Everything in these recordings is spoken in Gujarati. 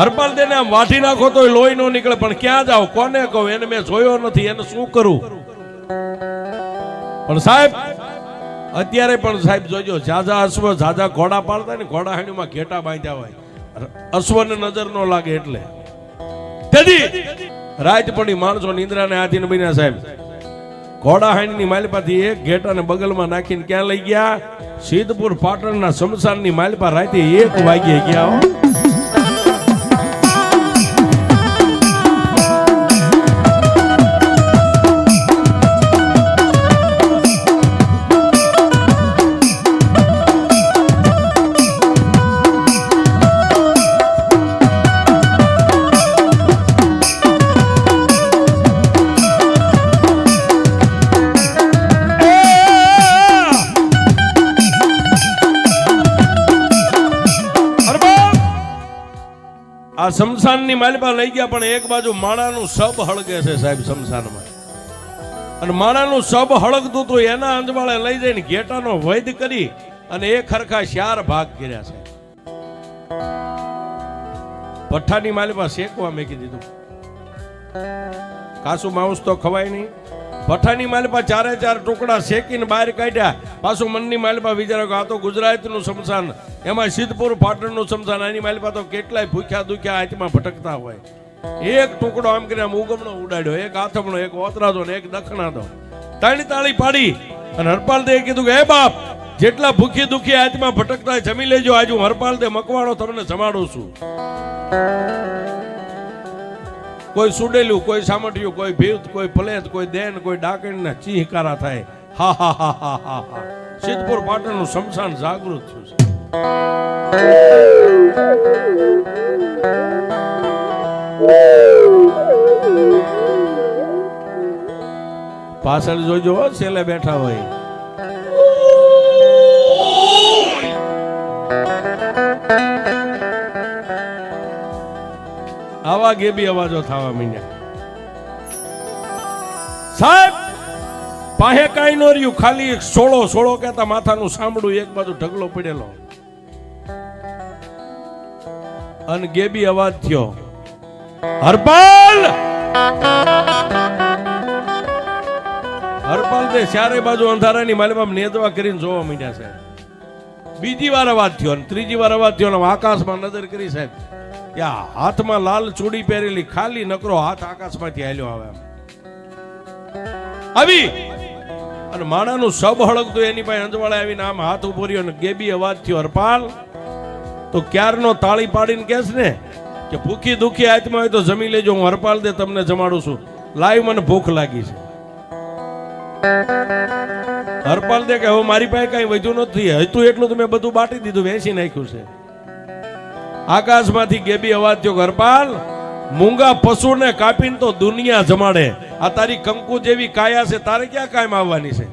હરપાલ દેને આમ વાઢી નાખો તો લોહી નો નીકળે, પણ ક્યાં જાવ, કોને કહું, એને મેં જોયો નથી, એને શું કરું? પણ સાહેબ અત્યારે પણ સાહેબ જોજો, ઝાઝા અશ્વ ઝાઝા ઘોડા પાડતા ને, ઘોડા હાણીમાં ઘેટા બાંધ્યા હોય, અશ્વને નજર નો લાગે એટલે રાત પડી, માણસો નિંદ્રાને આધીન બન્યા. સાહેબ ઘોડા હાણીની માલપાથી એક ઘેટાને બગલમાં નાખીને ક્યાં લઈ ગયા? સિદ્ધપુર પાટણના શમશાનની માલપા રાતે 1 વાગ્યે ગયા. આ શમશાનની માલપા લઈ ગયા, પણ એક બાજુ માણાનું સબ હળગે છે સાહેબ શમશાનમાં, અને માણાનું સબ હળગતું હતું, એના અંજવાળે લઈ જઈને ઘેટાનો વૈદ કરી અને એ ખરખા 4 ભાગ કર્યા છે. ભઠ્ઠાની માલપા શેકવા મેકી દીધું, કાસુ માઉસ તો ખવાય નહીં. ભઠ્ઠાની માલપા 4 ટુકડા શેકીને બહાર કાઢ્યા. પાછું મનની માલપા વિચાર્યો કે આ તો ગુજરાતનું શમશાન, એમાં સિદ્ધપુર પાટણનું શમશાન, એની માલપા તો કેટલાય ભૂખ્યા દુખ્યા હાથમાં ભટકતા હોય. એક ટુકડો આમ કરીને આમ ઉગમણો ઉડાડ્યો, એક આથમણો, એક ઓતરાદો ને એક દખણાદો, 3 તાળી પાડી અને હરપાલ દે કીધું કે હે બાપ, જેટલા ભૂખી દુખી હાથમાં ભટકતા હોય જમી લેજો, આજે હું હરપાલ દે મકવાણો તમને જમાડું છું. કોઈ સુડેલું, કોઈ સામઠિયું, કોઈ ભીત, કોઈ પલેત, કોઈ દેન, કોઈ ડાકણ ના ચીહકારા થાય. હા હા હા હા હા હા, સિદ્ધપુર પાટણનું શમશાન જાગૃત થયું છે. પાછળ જોજો, છેલ્લે બેઠા હોય. આવા ગેબી અવાજો થવા માંડ્યા. સાહેબ પાહે કાઈ નો રહ્યું, ખાલી સોળો કહેતા માથાનું સાંભળું, એક બાજુ ઢગલો પડેલો, અને ગેબી અવાજ થયો, હરપાલ. હરપાલ તે 4 બાજુ અંધારાની માલમાં નેદવા કરીને જોવા માંડ્યા છે. બીજી વાર અવાજ થયો, અને ત્રીજી વાર અવાજ થયો, આકાશમાં નજર કરી સાહેબ, ત્યાં હાથમાં લાલ ચૂડી પહેરેલી ખાલી નકરો હાથ આકાશમાંથી હાલ્યો આવે આવી, અને માણાનું સબ હળગતું, એની પાસે અંજવાળે આવીને આમ હાથ ઉભો રહ્યો, અને ગેબી અવાજ થયો, હરપાલ. તો ક્યારનો તાળી પાડીને કહેશ ને કે ભૂખી દુખી હાથમાં હોય તો જમી લેજો, હું હરપાલ દે તમને જમાડું છું, લાઈવ મને ભૂખ લાગી છે. હરપાલ દે કે હવે મારી પાસે કઈ વધ્યું નથી, હતું એટલું તો મેં બધું બાટી દીધું, વેચી નાખ્યું છે. આકાશમાંથી ગેબી અવાજ થયો, હરપાલ, મૂંગા પશુને કાપીને તો દુનિયા જમાડે, આ તારી કંકુ જેવી કાયા છે, તારે ક્યાં કાયમ આવવાની છે?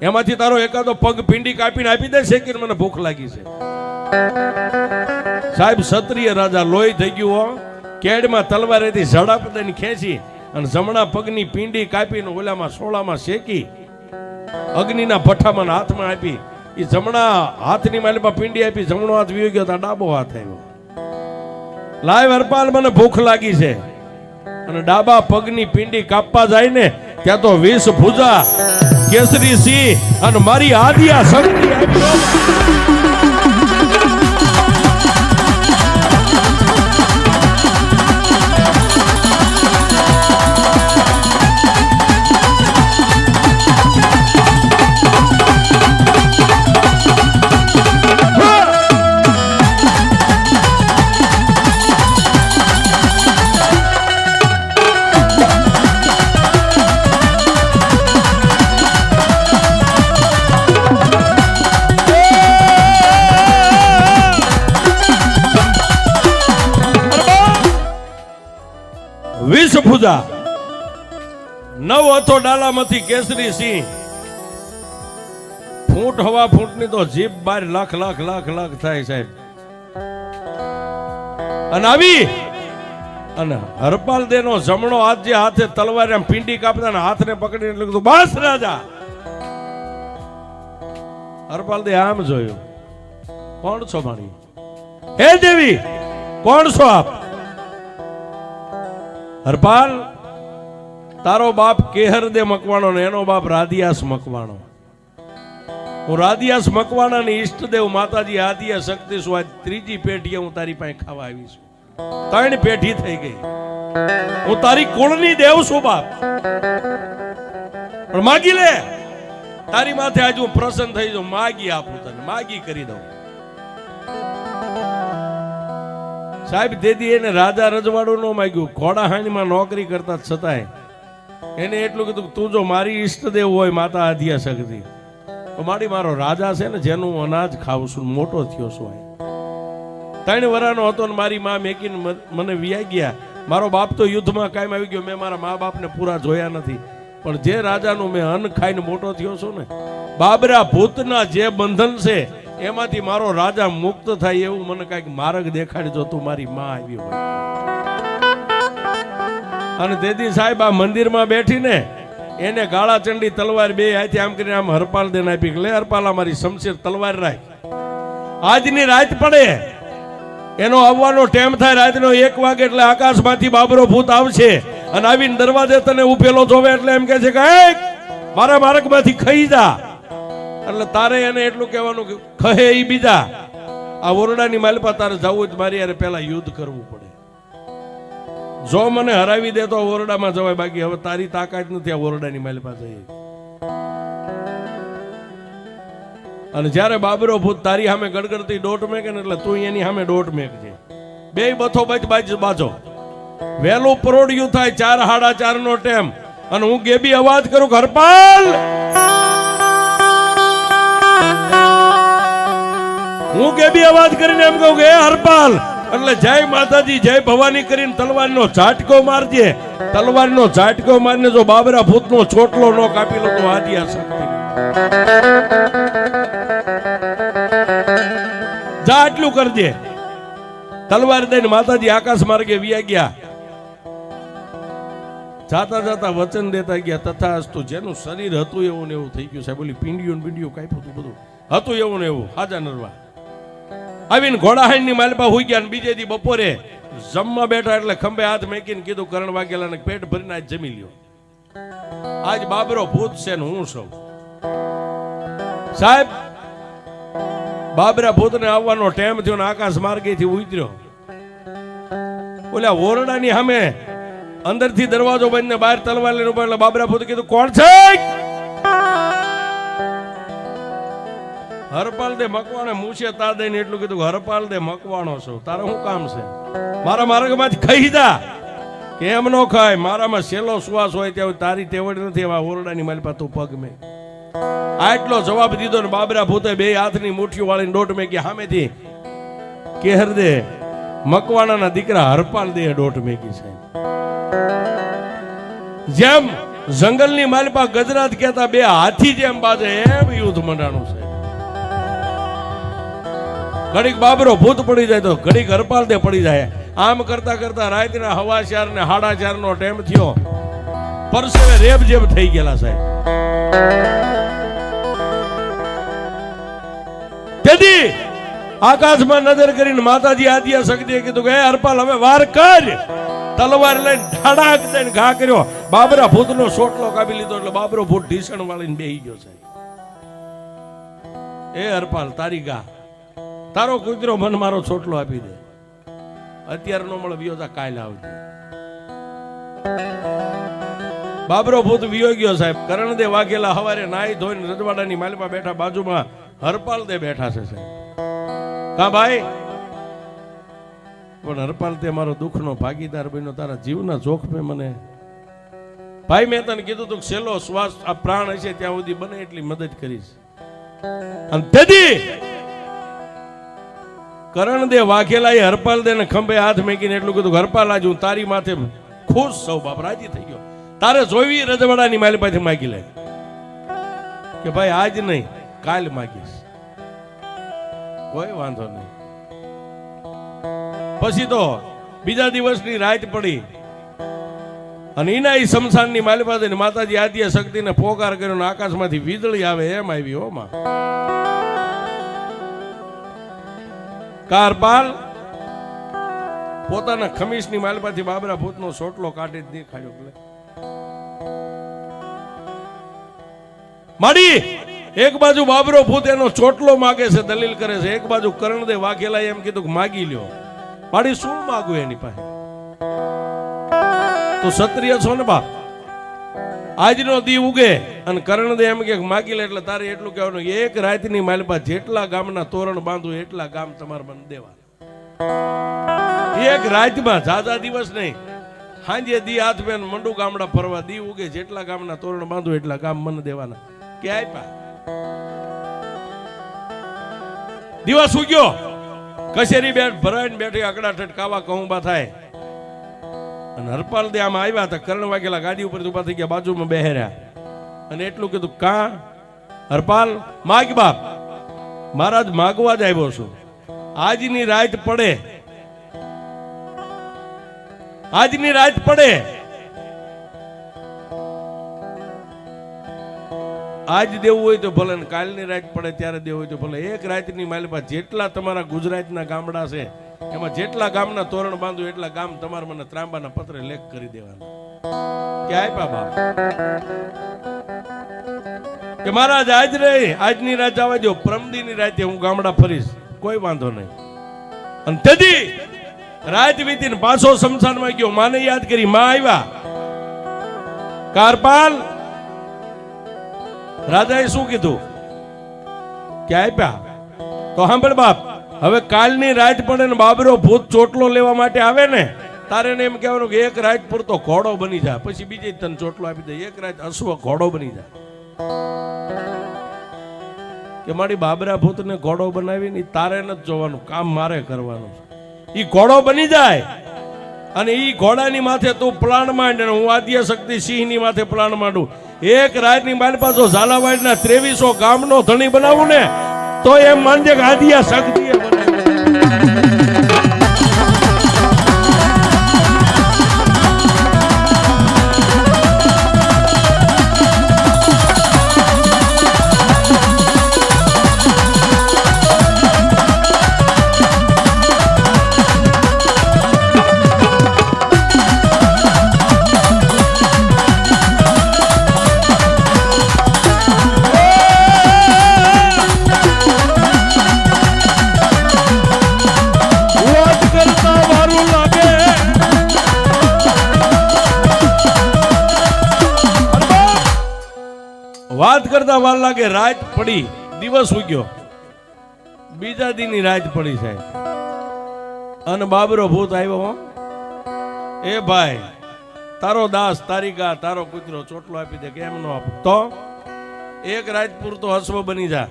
એમાંથી તારો એકાદો પગ પીંડી કાપીને આપી દે, શેકીને મને ભૂખ લાગી છે. સાહેબ ક્ષત્રિય રાજા લોહી થઈ ગયું, કેડમાં તલવારેથી ઝડાપદાની ખેંચી અને જમણા પગની પીંડી કાપીને ઓલામાં સોળામાં શેકી અગ્નિના ભઠ્ઠામાં હાથમાં આપી. એ જમણા હાથની માલમાં પીંડી આપી, જમણો હાથ વીયો ગયો તો ડાબો હાથ આવ્યો. લાય હરપાલ, મને ભૂખ લાગી છે. અને ડાબા પગની પીંડી કાપવા જાય ને, ત્યાં તો 20 ભુજા કેસરી સિંહ અને મારી આદિયા શક્તિ આવી. ભુજા 9 હતો ડાલામાંથી કેસરી સિંહ, ફૂટ હવા ફૂટની તો જીભ 12 લાખ લાખ લાખ લાખ થાય સાહેબ. અને આવી અને હરપાલ દેનો જમણો હાથ જે હાથે તલવાર આમ પીંડી કાપતા ને હાથને પકડીને લખતું, બસ રાજા. હરપાલ દે આમ જોયું, કોણ છો માણી? હે દેવી, કોણ છો આપ? હરપાલ, તારો બાપ કેહર દે મકવાણો ને એનો બાપ રાધિયાસ મકવાણો. હું રાધિયાસ મકવાણાની ઈષ્ટદેવ માતાજી આદિયા શક્તિ છું. આજ ત્રીજી પેઢી હું તારી પાસે ખાવા આવી છું. 3 પેઢી થઈ ગઈ. હું તારી કુળની દેવ છું બાપ. પણ માગી લે, તારી માથે આજ હું પ્રસન્ન થઈ જાઉં. માગી આપું તને, માગી કરી દઉં. સાહેબ દેદી એને રાજા રજવાડું ન માગ્યું. ઘોડાહાણીમાં નોકરી કરતા છતાંય એને એટલું કીધું તું જો મારી ઈષ્ટદેવ હોય માતા આદિયા શક્તિ તો મારી મારો રાજા છે ને જેનું અનાજ ખાવું છું, મોટો થયો છું. 3 વર્ષનો હતો ને મારી માં મેકીને મને વિયાઈ ગયા. મારો બાપ તો યુદ્ધમાં કાયમ આવી ગયો. મેં મારા મા બાપને પૂરા જોયા નથી. પણ જે રાજાનું મેં અન્ન ખાઈને મોટો થયો છું ને, બાબરા ભૂતના જે બંધન છે એમાંથી મારો રાજા મુક્ત થાય એવું મને કઈક માર્ગ દેખાડજો તું મારી માં આવી હોય. અને દેદી સાહેબ આ મંદિરમાં બેઠીને એને ગાળા ચંડી તલવાર બે હાથે આમ કરીને આમ હરપાલ દેને આપી. લે હરપાલ, મારી શમશેર તલવાર રાખ. આજની રાત પડે એનો આવવાનો ટાઈમ થાય. રાતનો 1 વાગે એટલે આકાશમાંથી બાબરો ભૂત આવશે અને આવીને દરવાજે તને ઉભેલો જોવે એટલે એમ કહે છે કે મારા માર્ગમાંથી ખાઈ જા. એટલે તારે એને એટલું કહેવાનું કે ખહે ઈ બીજા. આ ઓરડાની માલપા તારે જવું જ મારી યાર પહેલા યુદ્ધ કરવું પડે. જો મને હરાવી દે તો ઓરડામાં જવાય, બાકી હવે તારી તાકાત નથી આ ઓરડાની માલપા જઈ. અને જ્યારે બાબરો ભૂત તારી સામે ગડગડતી દોટ મેકે ને એટલે તું એની સામે દોટ મેકજે. 2 બથો બાજો. વહેલું પરોડિયું થાય 4 સાડા 4 નો ટાઈમ અને હું ગેબી અવાજ કરું હરપાલ. હું ગેબી અવાજ કરીને એમ કહું કે હરપાલ એટલે જય માતાજી જય ભવાની કરીને તલવારનો ઝાટકો મારજે. તલવારનો ઝાટકો મારીને જો બાબરા ભૂતનો ચોટલો ન કાપી લો તો આદિયા શક્તિ જા આટલું કરજે. તલવાર દઈને માતાજી આકાશ માર્ગે વિયા ગયા. જાતા જાતા વચન દેતા ગયા તથાસ્તુ. જેનું શરીર હતું એવું ને એવું થઈ ગયું સાહેબ. ઓલી પીંડિયું કાપ્યું હતું બધું હતું એવું ને એવું. હાજા નરવા આવીને ઘોડાહાઈની માલપા હોઈ ગયા. બીજે દી બપોરે જમવા બેઠા એટલે ખંભે હાથ મેકીને કીધું કરણ વાઘેલાને પેટ ભરીને આજ જમી લ્યો. આજ બાબરો ભૂત છે ને હું સૌ સાહેબ. બાબરા ભૂતને આવવાનો ટાઈમ થયો ને આકાશ માર્ગેથી ઉતર્યો. ઓલા ઓરડાની સામે અંદરથી દરવાજો બંધ બહાર તલવાર લઈને ઉભા. એટલે બાબરા ભૂત કીધું કોણ છે? હરપાલ દે મકવાણે મૂછે તા દઈને એટલું કીધું હરપાલ દે મકવાણો છો, તારે શું કામ છે? મારા માર્ગમાંથી ખાઈ જા. કેમ નો ખાય? મારામાં સેલો શ્વાસ હોય ત્યાં તારી તેવડ નથી. એવા ઓરડાની માલપા તું પગ મેં આટલો જવાબ દીધો ને બાબરા ભૂતે 2 હાથની મુઠ્ઠીઓ વાળીને દોટ મેકી. સામેથી કેહર દે મકવાણાના દીકરા હરપાલ દે દોટ મેકી છે. જેમ જંગલની માલપા ગજરાત કહેતા 2 હાથી જેમ બાજે એમ યુદ્ધ મંડાણું છે. ઘડીક બાબરો ભૂત પડી જાય તો ઘડીક હરપાલ દે પડી જાય. આમ કરતા કરતા રાતના 4:15 ને 4:30 નો ટાઈમ થયો. પરસેવે રેબ જેબ થઈ ગયેલા સાહેબ. તેથી આકાશમાં નજર કરીને માતાજી આદિયા શક્તિએ કીધું કે હરપાલ હવે વાર કર. તલવાર લઈને ઢાડાક દઈને ઘા કર્યો. બાબરા ભૂતનો સોટલો કાપી લીધો. એટલે બાબરો ભૂત ઢીસણ વાળીને બેહી ગયો છે. એ હરપાલ તારી ગા, તારો કુતરો મન મારો છોટલો આપી દે. અત્યારે નો મળે વિયો જા, કાલે આવજે. બાબરો ભૂત વિયો ગયો સાહેબ. કરણદેવ વાઘેલા હવારે નાઈ ધોઈને રજવાડાની માલપા બેઠા. બાજુમાં હરપાલ દે બેઠા છે સાહેબ. કા ભાઈ? પણ હરપાલ તે મારો દુઃખનો ભાગીદાર બન્યો. તારા જીવના જોખમે મને ભાઈ મેં તને કીધું તું છેલ્લો શ્વાસ આ પ્રાણ હશે ત્યાં સુધી બને એટલી મદદ કરીશ. અને તેથી કરણદેવ વાઘેલાએ હરપાલ દે ને ખંભે હાથ મેકીને એટલું કીધું હરપાલ આજ હું તારી માથે ખુશ સૌ બાપ રાજી થઈ ગયો. તારે જોવી રજવાડાની માલી પાસે માગી લે. કે ભાઈ આજ નહીં કાલ માગીશ, કોઈ વાંધો નહીં. પછી તો બીજા દિવસની રાત પડી અને એના શમશાનની માલી પાસે માતાજી આદ્ય શક્તિને પોકાર કર્યો ને આકાશમાંથી વીજળી આવે એમ આવી. હો માં કારપાલ પોતાના ખમીસની માલપાથી બાબરા ભૂતનો સોટલો કાઢી જ દેખાડ્યો. માડી એક બાજુ બાબરો ભૂત એનો ચોટલો માગે છે, દલીલ કરે છે, એક બાજુ કરણદેવ વાઘેલા એમ કીધું કે માગી લ્યો. માડી શું માગું એની પાસે? તો ક્ષત્રિય છો ને બાપ, આજનો દી ઉગે અને કરણદેવ એમ કે માગી લે એટલે તારે એટલું કહેવાનું, એક રાતની માલપા જેટલા ગામના તોરણ બાંધું એટલા ગામ તમારે મને દેવા. એક રાતમાં જાજા દિવસ નહીં, હાંજે દી હાથ બેન મંડુ ગામડા ફરવા, દી ઉગે જેટલા ગામના તોરણ બાંધું એટલા ગામ મને દેવાના. કે આપ્યા. દિવસ ઉગ્યો, કચેરી બેઠ ભરાઈને બેઠી અકડા ઠટકાવા કહુંબા થાય અને હરપાલ દે આમ આવ્યા હતા. કરણ વાઘેલા ગાડી ઉપર ઉભા થઈ ગયા, બાજુમાં બેહર્યા અને એટલું કીધું, કા હરપાલ માગ બાપ, મહારાજ માગવા જ આવ્યો છું. આજની રાત પડે, આજની રાત પડે, આજ દેવું હોય તો ભલે, કાલની રાત પડે ત્યારે દેવું હોય તો ભલે. એક રાતની માલિપા જેટલા તમારા ગુજરાતના ગામડા છે એમાં જેટલા ગામના તોરણ બાંધું એટલા ગામ તમારે મને ત્રાંબાના પત્રે લેખ કરી દેવાના. કે આપ્યા બાપ કે મહારાજ આજ રહી, આજની રાત આવવા દો, પ્રમદીની રાતે હું ગામડા ફરીશ, કોઈ વાંધો નહીં. અને તેથી રાત વીતીને પાછો શમશાનમાં ગયો, માને યાદ કરી. માં આવ્યા, કારપાલ રાજાએ શું કીધું કે આપ્યા. તો સાંભળ બાપ, હવે કાલની રાત પડે ને બાબરો ભૂત ચોટલો લેવા માટે આવે ને, તારે એને એમ કહેવાનું કે એક રાત પૂરતો ઘોડો બની જાય, પછી બીજી તને ચોટલો આપી દે. એક રાત અશ્વ ઘોડો બની જાય. કે મારી બાબરા ભૂતને ઘોડો બનાવીને તારે નથી જોવાનું, કામ મારે કરવાનું. ઈ ઘોડો બની જાય અને ઈ ઘોડાની માથે તું પ્લાન માંડ અને હું આદ્ય શક્તિ સિંહની માથે પ્લાન માંડું. એક રાતની મારી પાસે ઝાલાવાડના 2300 ગામનો ધણી બનાવું ને તો એમ માનજે કે આદ્ય શક્તિએ બનાવ્યું. વાત કરતા વાર લાગે, રાત પડી, દિવસ ઉગ્યો, બીજા દીની રાત પડી સાહેબ. અને બાબરો ભૂત આવ્યો. એ ભાઈ, તારો દાસ, તારી ગા, તારો કૂતરો ચોટલો આપી દે. કેમ નો આપો? તો એક રાત પૂરતો હસવો બની જા.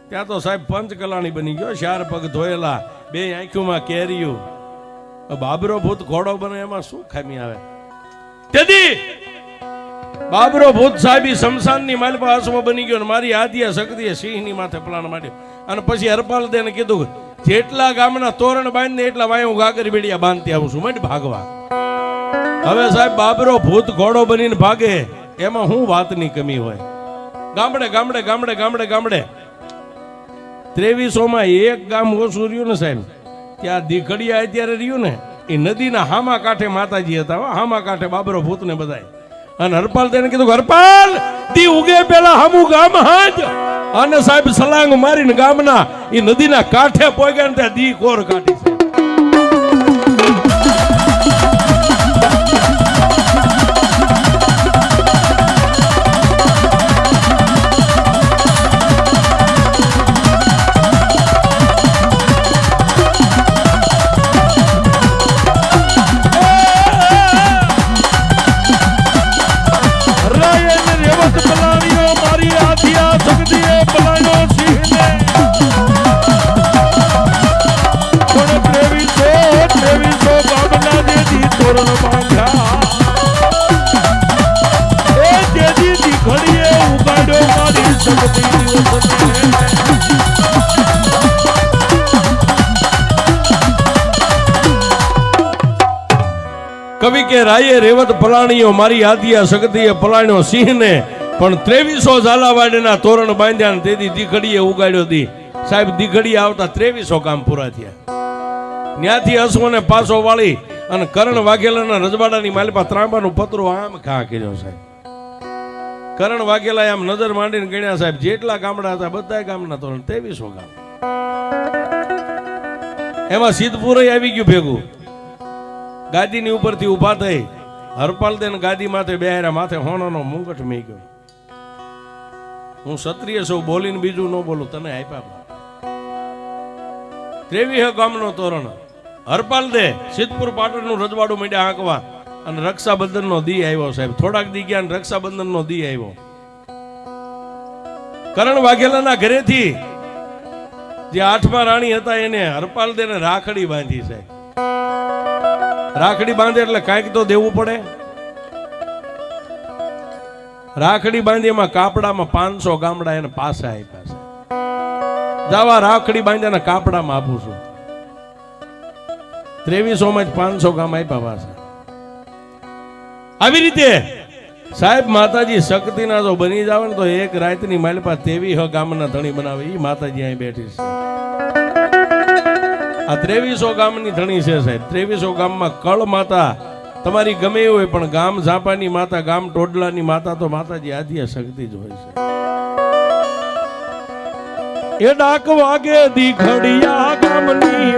ત્યાં તો સાહેબ પંચકલાણી બની ગયો, 4 પગ ધોયેલા, 2 આંખોમાં કેરીયું. બાબરો ભૂત ઘોડો બને એમાં શું ખામી આવે? તેથી બાબરો ભૂત સાહેબ શમશાનની માલપા હસવો બની ગયો, મારી આદ્ય શક્તિએ સિંહની માથે પ્લાન માંડ્યો. અને પછી હરપાલ દેને કીધું, જેટલા ગામના તોરણ બાંધને એટલા વાય હું ગાગર બેડિયા બાંધતી આવું છું, મને ભાગવા. હવે સાહેબ બાબરો ભૂત ઘોડો બનીને ભાગે એમાં હું વાતની કમી હોય? ગામડે ગામડે ગામડે ગામડે ગામડે 2300 માં એક ગામ ઓછું રહ્યું ને સાહેબ. ત્યાં દીખડિયા અત્યારે રહ્યું ને, એ નદીના હામા કાંઠે માતાજી હતા. હામા કાંઠે બાબરો ભૂત ને બધાય. અને હરપાલ તેને કીધું, હરપાલ દી ઉગે પેલા હમું ગામ હાજ. અને સાહેબ સલાંગ મારીને ગામના એ નદીના કાંઠે પોગ્યા ને ત્યાં દી કોર કાઢી છે. કવિ કે રાયે રેવત પલાણીઓ, મારી આદિયા શક્તિએ પલાણ્યો સિંહને, પણ 2300 ઝાલાવાડના તોરણ બાંધ્યા તેથી દીઘડીએ ઉગાડ્યો દી. સાહેબ દીઘડીએ આવતા 2300 કામ પૂરા થયા. ત્યાંથી હસવોને પાછો વાળી અને કરણ વાઘેલાના રજવાડાની માલિપા ત્રાંબાનું પતરું આમ ખા કર્યો સાહેબ. કરણ વાઘેલા આમ નજર માંડીને ગણ્યા સાહેબ, જેટલા ગામડા હતા બધા ગામના તોરણ 2300 ગામ. એમાં સિદ્ધપુર આવી ગયું ભેગું. ગાદીની ઉપરથી ઉભા થઈ હરપાલ દેન ગાદી માથે બેહાર્યા, માથે હોણાનો મુંગટ મી ગયો. હું ક્ષત્રિય છું, બોલીને બીજું ન બોલું, તને આપ્યા. 23 ગામનો તોરણ હરપાલ દે સિદ્ધપુર પાટણનું રજવાડું માંડ્યા હાંકવા. અને રક્ષાબંધન નો દી આવ્યો સાહેબ. થોડાક દી ગયા રક્ષાબંધન નો દી આવ્યો. કરણ વાઘેલાના ઘરેથી જે 8મા રાણી હતા એને હરપાલ દેને રાખડી બાંધી સાહેબ. રાખડી બાંધે એટલે કાંઈક તો દેવું પડે. રાખડી બાંધી એમાં કાપડામાં 500 ગામડા એને પાછા આપ્યા છે. જાવા રાખડી બાંધ્યાના કાપડામાં આપું છું. 2300 માં જ 500 ગામ આપ્યા પાછા. આવી રીતે સાહેબ માતાજી શક્તિના જો બની જાવ ને તો એક રાતની માલિપા 23 ગામના ધણી બનાવે. એ માતાજી અહીં બેઠી છે. આ 2300 ગામની ધણી છે સાહેબ. 2300 ગામમાં કળ માતા તમારી ગમે એવું હોય, પણ ગામ ઝાપાની માતા, ગામ ટોડલાની માતા તો માતાજી આદ્ય શક્તિ જ હોય છે. એ ડાક વાગે દીખડિયા ગામની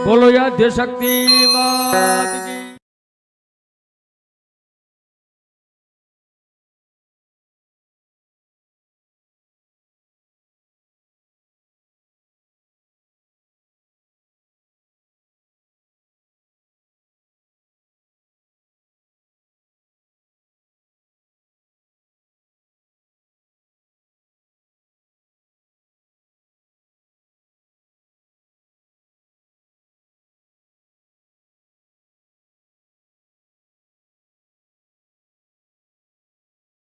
બોલો યાદ શક્તિ માં